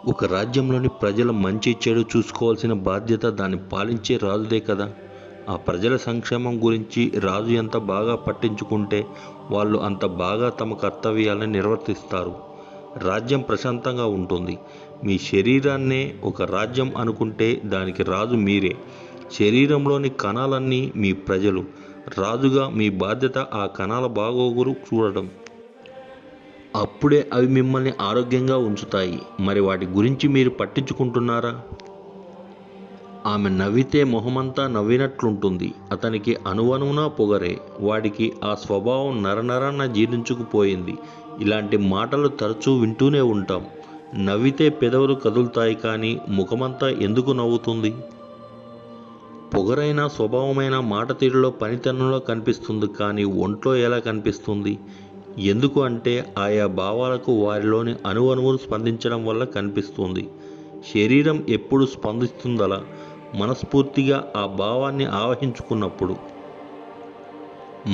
ఒక రాజ్యంలోని ప్రజల మంచి చెడు చూసుకోవాల్సిన బాధ్యత దాన్ని పాలించే రాజుదే కదా. ఆ ప్రజల సంక్షేమం గురించి రాజు ఎంత బాగా పట్టించుకుంటే వాళ్ళు అంత బాగా తమ కర్తవ్యాలను నిర్వర్తిస్తారు. రాజ్యం ప్రశాంతంగా ఉంటుంది. మీ శరీరాన్నే ఒక రాజ్యం అనుకుంటే దానికి రాజు మీరే. శరీరంలోని కణాలన్నీ మీ ప్రజలు. రాజుగా మీ బాధ్యత ఆ కణాల బాగోగులు చూడడం. అప్పుడే అవి మిమ్మల్ని ఆరోగ్యంగా ఉంచుతాయి. మరి వాటి గురించి మీరు పట్టించుకుంటున్నారా? ఆమె నవ్వితే మొహమంతా నవ్వినట్లుంటుంది. అతనికి అణువణువునా పొగరే. వాడికి ఆ స్వభావం నరనరాన జీర్ణించుకుపోయింది. ఇలాంటి మాటలు తరచూ వింటూనే ఉంటాం. నవ్వితే పెదవులు కదులుతాయి కానీ ముఖమంతా ఎందుకు నవ్వుతుంది? పొగరైన స్వభావమైన మాట తీరులో పనితనంలో కనిపిస్తుంది కానీ ఒంట్లో ఎలా కనిపిస్తుంది? ఎందుకు అంటే ఆయా భావాలకు వారిలోని అణువణువులు స్పందించడం వల్ల కనిపిస్తుంది. శరీరం ఎప్పుడు స్పందిస్తుందలా? మనస్ఫూర్తిగా ఆ భావాన్ని ఆవహించుకున్నప్పుడు.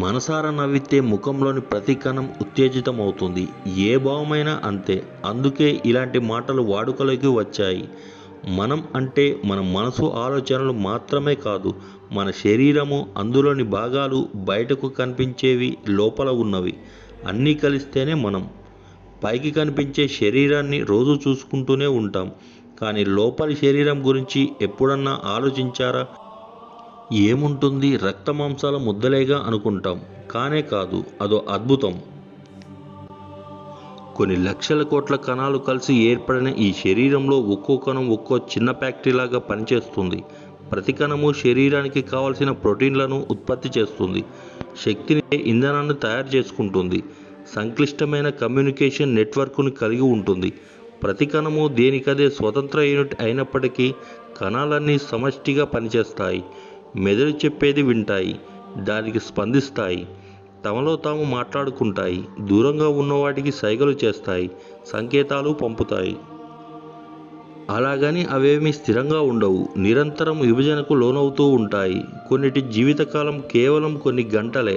మనసారా నవ్వితే ముఖంలోని ప్రతి కణం ఉత్తేజితమవుతుంది. ఏ భావమైనా అంతే. అందుకే ఇలాంటి మాటలు వాడుకలోకి వచ్చాయి. మనం అంటే మన మనసు ఆలోచనలు మాత్రమే కాదు, మన శరీరము, అందులోని భాగాలు, బయటకు కనిపించేవి, లోపల ఉన్నవి అన్నీ కలిస్తేనే మనం. పైకి కనిపించే శరీరాన్ని రోజు చూసుకుంటూనే ఉంటాం కానీ లోపలి శరీరం గురించి ఎప్పుడన్నా ఆలోచించారా? ఏముంటుంది, రక్త మాంసాల ముద్దలేగా అనుకుంటాం. కానే కాదు, అదో అద్భుతం. కొన్ని లక్షల కోట్ల కణాలు కలిసి ఏర్పడిన ఈ శరీరంలో ఒక్కో కణం ఒక్కో చిన్న ఫ్యాక్టరీలాగా పనిచేస్తుంది. ప్రతి కణము శరీరానికి కావలసిన ప్రోటీన్లను ఉత్పత్తి చేస్తుంది. శక్తిని, ఇంధనాన్ని తయారు చేసుకుంటుంది. సంక్లిష్టమైన కమ్యూనికేషన్ నెట్వర్క్ను కలిగి ఉంటుంది. ప్రతి కణము దేనికదే స్వతంత్ర యూనిట్ అయినప్పటికీ కణాలన్నీ సమష్టిగా పనిచేస్తాయి. మెదడు చెప్పేది వింటాయి, దానికి స్పందిస్తాయి, తమలో తాము మాట్లాడుకుంటాయి, దూరంగా ఉన్నవాటికి సైగలు చేస్తాయి, సంకేతాలు పంపుతాయి. అలాగని అవేమీ స్థిరంగా ఉండవు. నిరంతరం విభజనకు లోనవుతూ ఉంటాయి. కొన్నిటి జీవితకాలం కేవలం కొన్ని గంటలే,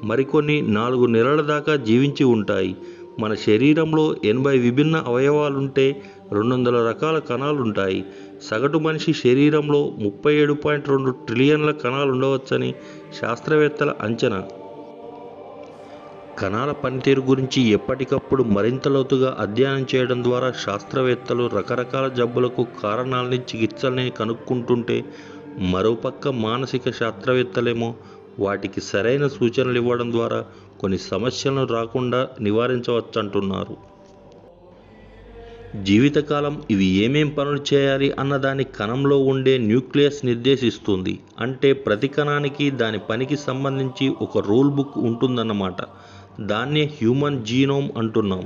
మరికొన్ని 4 నెలల దాకా జీవించి ఉంటాయి. మన శరీరంలో 80 విభిన్న అవయవాలుంటే 200 రకాల కణాలుంటాయి. సగటు మనిషి శరీరంలో 37.2 ట్రిలియన్ల కణాలుండవచ్చని శాస్త్రవేత్తల అంచనా. కణాల పనితీరు గురించి ఎప్పటికప్పుడు మరింత లోతుగా అధ్యయనం చేయడం ద్వారా శాస్త్రవేత్తలు రకరకాల జబ్బులకు కారణాలని, చికిత్సల్ని కనుక్కుంటుంటే, మరోపక్క మానసిక శాస్త్రవేత్తలేమో వాటికి సరైన సూచనలు ఇవ్వడం ద్వారా కొన్ని సమస్యలను రాకుండా నివారించవచ్చంటున్నారు. జీవితకాలం ఇవి ఏమేం పనులు చేయాలి అన్నదాన్ని కణంలో ఉండే న్యూక్లియస్ నిర్దేశిస్తుంది. అంటే ప్రతి కణానికి దాని పనికి సంబంధించి ఒక రూల్ బుక్ ఉంటుందన్నమాట. దాన్నే హ్యూమన్ జీనోమ్ అంటున్నాం.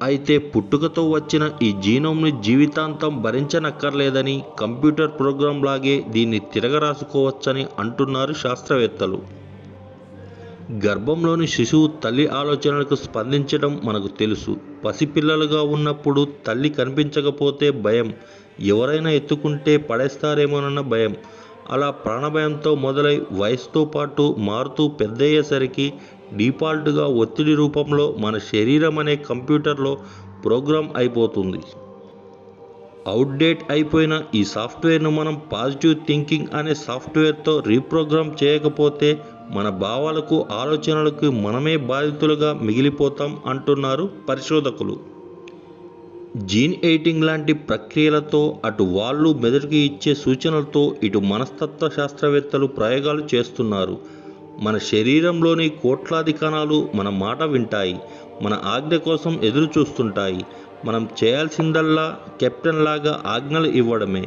అయితే పుట్టుకతో వచ్చిన ఈ జీనోమ్ని జీవితాంతం భరించనక్కర్లేదని, కంప్యూటర్ ప్రోగ్రాం లాగే దీన్ని తిరగరాసుకోవచ్చని అంటున్నారు శాస్త్రవేత్తలు. గర్భంలోని శిశువు తల్లి ఆలోచనలకు స్పందించడం మనకు తెలుసు. పసిపిల్లలుగా ఉన్నప్పుడు తల్లి కనిపించకపోతే భయం, ఎవరైనా ఎత్తుకుంటే పడేస్తారేమోనన్న భయం. అలా ప్రాణభయంతో మొదలై వయసుతో పాటు మారుతూ పెద్దయ్యేసరికి డిఫాల్ట్గా ఒత్తిడి రూపంలో మన శరీరం అనే కంప్యూటర్లో ప్రోగ్రామ్ అయిపోతుంది. అవుట్డేట్ అయిపోయిన ఈ సాఫ్ట్వేర్ను మనం పాజిటివ్ థింకింగ్ అనే సాఫ్ట్వేర్తో రీప్రోగ్రామ్ చేయకపోతే మన భావాలకు, ఆలోచనలకు మనమే బాధితులుగా మిగిలిపోతాం అంటున్నారు పరిశోధకులు. జీన్ ఎడిటింగ్ లాంటి ప్రక్రియలతో అటు వాళ్ళు మెదడుకి ఇచ్చే సూచనలతో ఇటు మనస్తత్వ శాస్త్రవేత్తలు ప్రయోగాలు చేస్తున్నారు. మన శరీరంలోని కోట్లాది కణాలు మన మాట వింటాయి, మన ఆజ్ఞ కోసం ఎదురు చూస్తుంటాయి. మనం చేయాల్సిందల్లా కెప్టెన్ లాగా ఆజ్ఞలు ఇవ్వడమే.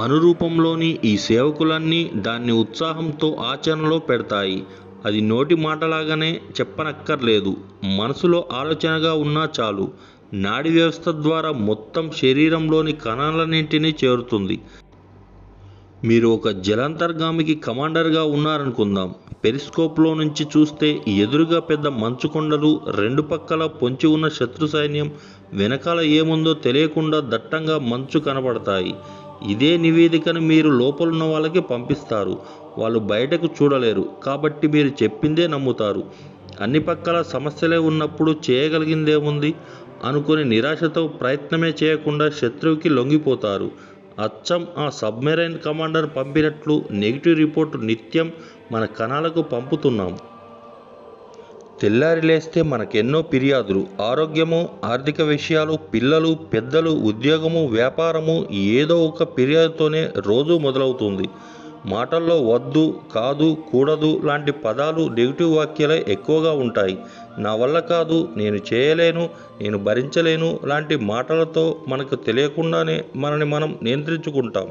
అనురూపంలోని ఈ సేవకులన్నీ దాన్ని ఉత్సాహంతో ఆచరణలో పెడతాయి. అది నోటి మాటలాగానే చెప్పనక్కర్లేదు, మనసులో ఆలోచనగా ఉన్నా చాలు. నాడీ వ్యవస్థ ద్వారా మొత్తం శరీరంలోని కణాలన్నింటినీ చేరుతుంది. మీరు ఒక జలాంతర్గామికి కమాండర్గా ఉన్నారనుకుందాం. పెరిస్కోప్లో నుంచి చూస్తే ఎదురుగా పెద్ద మంచు కొండలు, రెండు పక్కల పొంచి ఉన్న శత్రు సైన్యం, వెనకాల ఏముందో తెలియకుండా దట్టంగా మంచు కనపడతాయి. ఇదే నివేదికను మీరు లోపలున్న వాళ్ళకి పంపిస్తారు. వాళ్ళు బయటకు చూడలేరు కాబట్టి మీరు చెప్పిందే నమ్ముతారు. అన్ని పక్కల సమస్యలే ఉన్నప్పుడు చేయగలిగిందేముంది? అనుకుని నిరాశతో ప్రయత్నమే చేయకుండా శత్రువుకి లొంగిపోతారు. అచ్చం ఆ సబ్మెరైన్ కమాండర్ పంపినట్లు నెగిటివ్ రిపోర్టు నిత్యం మన కణాలకు పంపుతున్నాం. తెల్లారి లేస్తే మనకెన్నో ఫిర్యాదులు. ఆరోగ్యము, ఆర్థిక విషయాలు, పిల్లలు, పెద్దలు, ఉద్యోగము, వ్యాపారము, ఏదో ఒక ఫిర్యాదుతోనే రోజు మొదలవుతుంది. మాటల్లో వద్దు, కాదు, కూడదు లాంటి పదాలు, నెగిటివ్ వాక్యాలే ఎక్కువగా ఉంటాయి. నా వల్ల కాదు, నేను చేయలేను, నేను భరించలేను లాంటి మాటలతో మనకు తెలియకుండానే మనని మనం నియంత్రించుకుంటాం.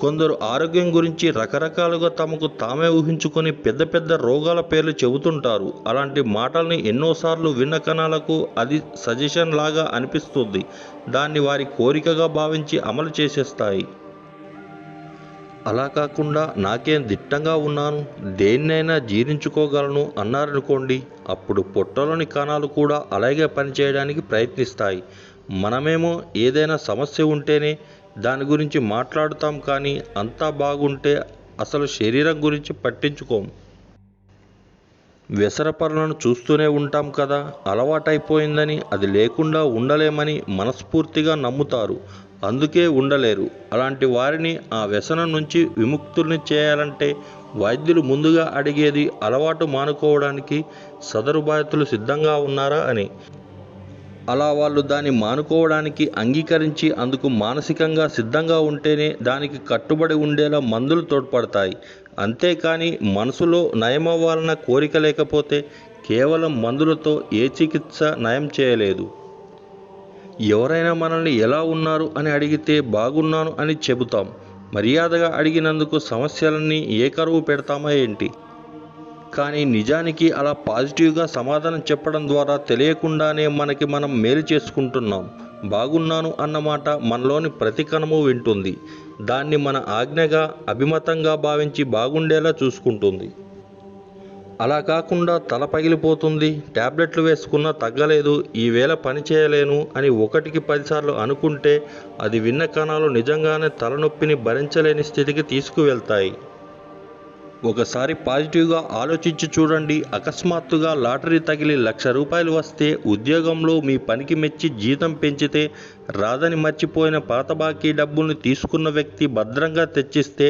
కొందరు ఆరోగ్యం గురించి రకరకాలుగా తమకు తామే ఊహించుకొని పెద్ద పెద్ద రోగాల పేర్లు చెబుతుంటారు. అలాంటి మాటల్ని ఎన్నోసార్లు విన్న కణాలకు అది సజెషన్ లాగా అనిపిస్తుంది. దాన్ని వారి కోరికగా భావించి అమలు చేసేస్తాయి. అలా కాకుండా నాకేం దిట్టంగా ఉన్నాను, దేన్నైనా జీర్ణించుకోగలను అన్నారనుకోండి, అప్పుడు పొట్టలోని కణాలు కూడా అలాగే పనిచేయడానికి ప్రయత్నిస్తాయి. మనమేమో ఏదైనా సమస్య ఉంటేనే దాని గురించి మాట్లాడుతాం, కానీ అంతా బాగుంటే అసలు శరీరం గురించి పట్టించుకోం. వ్యసనపరులను చూస్తూనే ఉంటాం కదా, అలవాటైపోయిందని, అది లేకుండా ఉండలేమని మనస్ఫూర్తిగా నమ్ముతారు. అందుకే ఉండలేరు. అలాంటి వారిని ఆ వ్యసనం నుంచి విముక్తుల్ని చేయాలంటే వైద్యులు ముందుగా అడిగేది అలవాటు మానుకోవడానికి సదరు బాధితులు సిద్ధంగా ఉన్నారా అని. అలా వాళ్ళు దాన్ని మానుకోవడానికి అంగీకరించి అందుకు మానసికంగా సిద్ధంగా ఉంటేనే దానికి కట్టుబడి ఉండేలా మందులు తోడ్పడతాయి. అంతేకాని మనసులో నయమవ్వాలన్న కోరిక లేకపోతే కేవలం మందులతో ఏ చికిత్స నయం చేయలేదు. ఎవరైనా మనల్ని ఎలా ఉన్నారు అని అడిగితే బాగున్నాను అని చెబుతాం. మర్యాదగా అడిగినందుకు సమస్యలన్నీ ఏకరువు పెడతామా ఏంటి? కానీ నిజానికి అలా పాజిటివ్గా సమాధానం చెప్పడం ద్వారా తెలియకుండానే మనకి మనం మేలు చేసుకుంటున్నాం. బాగున్నాను అన్నమాట మనలోని ప్రతి కణము వింటుంది. దాన్ని మన ఆజ్ఞగా, అభిమతంగా భావించి బాగుండేలా చూసుకుంటుంది. అలా కాకుండా తల పగిలిపోతుంది, ట్యాబ్లెట్లు వేసుకున్నా తగ్గలేదు, ఈవేళ పని చేయలేను అని 1కి 10 సార్లు అనుకుంటే అది విన్న కణాలు నిజంగానే తలనొప్పిని భరించలేని స్థితికి తీసుకువెళ్తాయి. ఒకసారి పాజిటివ్గా ఆలోచించి చూడండి. అకస్మాత్తుగా లాటరీ తగిలి ₹1,00,000 వస్తే, ఉద్యోగంలో మీ పనికి మెచ్చి జీతం పెంచితే, రాదని మర్చిపోయిన పాత బాకీ డబ్బుల్ని తీసుకున్న వ్యక్తి భద్రంగా తెచ్చిస్తే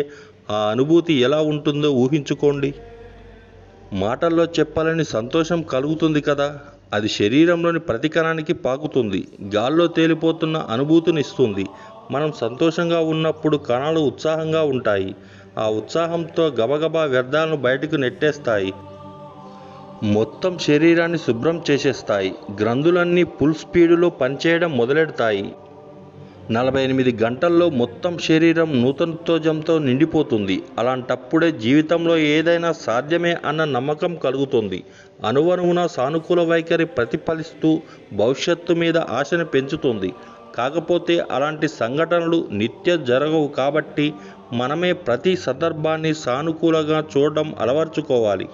ఆ అనుభూతి ఎలా ఉంటుందో ఊహించుకోండి. మాటల్లో చెప్పాలని సంతోషం కలుగుతుంది కదా, అది శరీరంలోని ప్రతి కణానికి పాకుతుంది. గాల్లో తేలిపోతున్న అనుభూతినిస్తుంది. మనం సంతోషంగా ఉన్నప్పుడు కణాలు ఉత్సాహంగా ఉంటాయి. ఆ ఉత్సాహంతో గబగబా వ్యర్థాలను బయటకు నెట్టేస్తాయి. మొత్తం శరీరాన్ని శుభ్రం చేసేస్తాయి. గ్రంథులన్నీ ఫుల్ స్పీడులో పనిచేయడం మొదలెడతాయి. 48 గంటల్లో మొత్తం శరీరం నూతనోత్తేజంతో నిండిపోతుంది. అలాంటప్పుడే జీవితంలో ఏదైనా సాధ్యమే అన్న నమ్మకం కలుగుతుంది. అణువణువున సానుకూల వైఖరి ప్రతిఫలిస్తూ భవిష్యత్తు మీద ఆశను పెంచుతుంది. కాకపోతే అలాంటి సంఘటనలు నిత్యం జరగవు కాబట్టి మనమే ప్రతి సందర్భాన్ని సానుకూలంగా చూడడం అలవర్చుకోవాలి.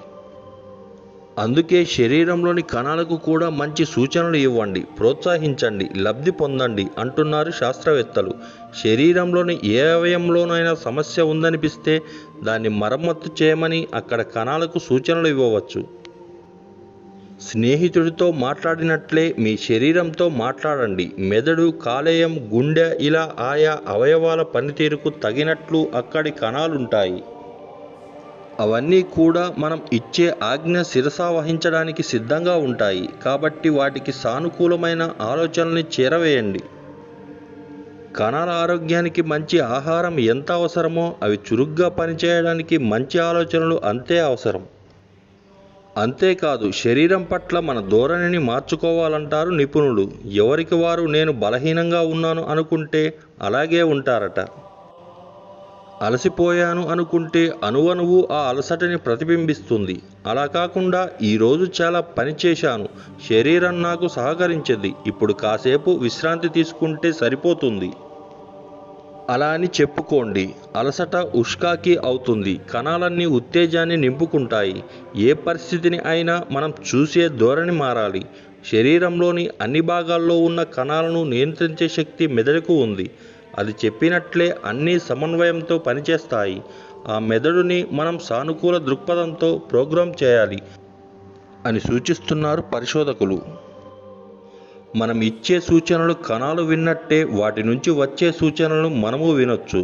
అందుకే శరీరంలోని కణాలకు కూడా మంచి సూచనలు ఇవ్వండి, ప్రోత్సహించండి, లబ్ధి పొందండి అంటున్నారు శాస్త్రవేత్తలు. శరీరంలోని ఏ అవయవంలోనైనా సమస్య ఉందనిపిస్తే దాన్ని మరమ్మతు చేయమని అక్కడ కణాలకు సూచనలు ఇవ్వవచ్చు. స్నేహితుడితో మాట్లాడినట్లే మీ శరీరంతో మాట్లాడండి. మెదడు, కాలేయం, గుండె ఇలా ఆయా అవయవాల పనితీరుకు తగినట్లు అక్కడి కణాలుంటాయి. అవన్నీ కూడా మనం ఇచ్చే ఆజ్ఞ శిరసావహించడానికి సిద్ధంగా ఉంటాయి. కాబట్టి వాటికి సానుకూలమైన ఆలోచనల్ని చేరవేయండి. కణాల ఆరోగ్యానికి మంచి ఆహారం ఎంత అవసరమో అవి చురుగ్గా పనిచేయడానికి మంచి ఆలోచనలు అంతే అవసరం. అంతేకాదు, శరీరం పట్ల మన ధోరణిని మార్చుకోవాలంటారు నిపుణులు. ఎవరికి వారు నేను బలహీనంగా ఉన్నాను అనుకుంటే అలాగే ఉంటారట. అలసిపోయాను అనుకుంటే అణువణువు ఆ అలసటని ప్రతిబింబిస్తుంది. అలా కాకుండా ఈరోజు చాలా పని చేశాను, శరీరం నాకు సహకరించింది, ఇప్పుడు కాసేపు విశ్రాంతి తీసుకుంటే సరిపోతుంది అలా అని చెప్పుకోండి. అలసట ఉష్కాకి అవుతుంది. కణాలన్నీ ఉత్తేజాన్ని నింపుకుంటాయి. ఏ పరిస్థితిని అయినా మనం చూసే ధోరణి మారాలి. శరీరంలోని అన్ని భాగాల్లో ఉన్న కణాలను నియంత్రించే శక్తి మెదడుకు ఉంది. అది చెప్పినట్లే అన్నీ సమన్వయంతో పనిచేస్తాయి. ఆ మెదడుని మనం సానుకూల దృక్పథంతో ప్రోగ్రాం చేయాలి అని సూచిస్తున్నారు పరిశోధకులు. మనం ఇచ్చే సూచనలు కణాలు విన్నట్టే వాటి నుంచి వచ్చే సూచనలను మనము వినొచ్చు.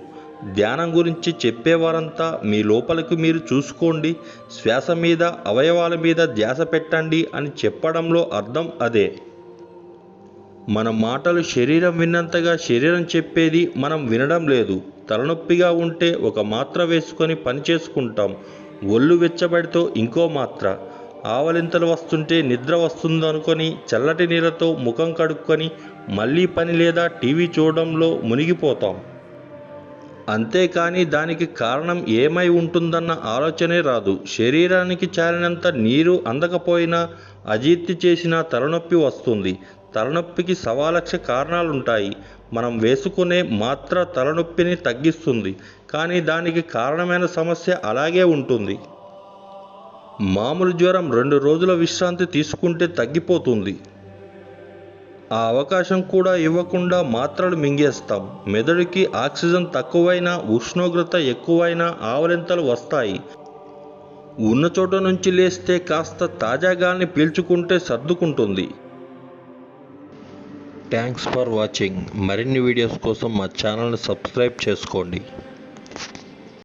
ధ్యానం గురించి చెప్పేవారంతా మీ లోపలికి మీరు చూసుకోండి, శ్వాస మీద, అవయవాల మీద ధ్యాస పెట్టండి అని చెప్పడంలో అర్థం అదే. మన మాటలు శరీరం విన్నంతగా శరీరం చెప్పేది మనం వినడం లేదు. తలనొప్పిగా ఉంటే ఒక మాత్ర వేసుకొని పని చేసుకుంటాం. ఒళ్ళు వెచ్చబడితో ఇంకో మాత్ర. ఆవలింతలు వస్తుంటే నిద్ర వస్తుందనుకొని చల్లటి నీళ్ళతో ముఖం కడుక్కొని మళ్ళీ పని లేదా టీవీ చూడడంలో మునిగిపోతాం. అంతేకాని దానికి కారణం ఏమై ఉంటుందన్న ఆలోచనే రాదు. శరీరానికి చాలినంత నీరు అందకపోయినా, అజీర్తి చేసినా తలనొప్పి వస్తుంది. తలనొప్పికి 1,00,000 కారణాలుంటాయి. మనం వేసుకునే మాత్ర తలనొప్పిని తగ్గిస్తుంది, కానీ దానికి కారణమైన సమస్య అలాగే ఉంటుంది. మామూలు జ్వరం 2 రోజుల విశ్రాంతి తీసుకుంటే తగ్గిపోతుంది. ఆ అవకాశం కూడా ఇవ్వకుండా మాత్రలు మింగేస్తాం. మెదడుకి ఆక్సిజన్ తక్కువైనా, ఉష్ణోగ్రత ఎక్కువైనా ఆవలింతలు వస్తాయి. ఉన్న చోట నుంచి లేస్తే కాస్త తాజా గాలిని పీల్చుకుంటే సర్దుకుంటుంది. Thanks for watching. మరిన్ని వీడియోస్ కోసం మా ఛానల్ని సబ్స్క్రైబ్ చేసుకోండి.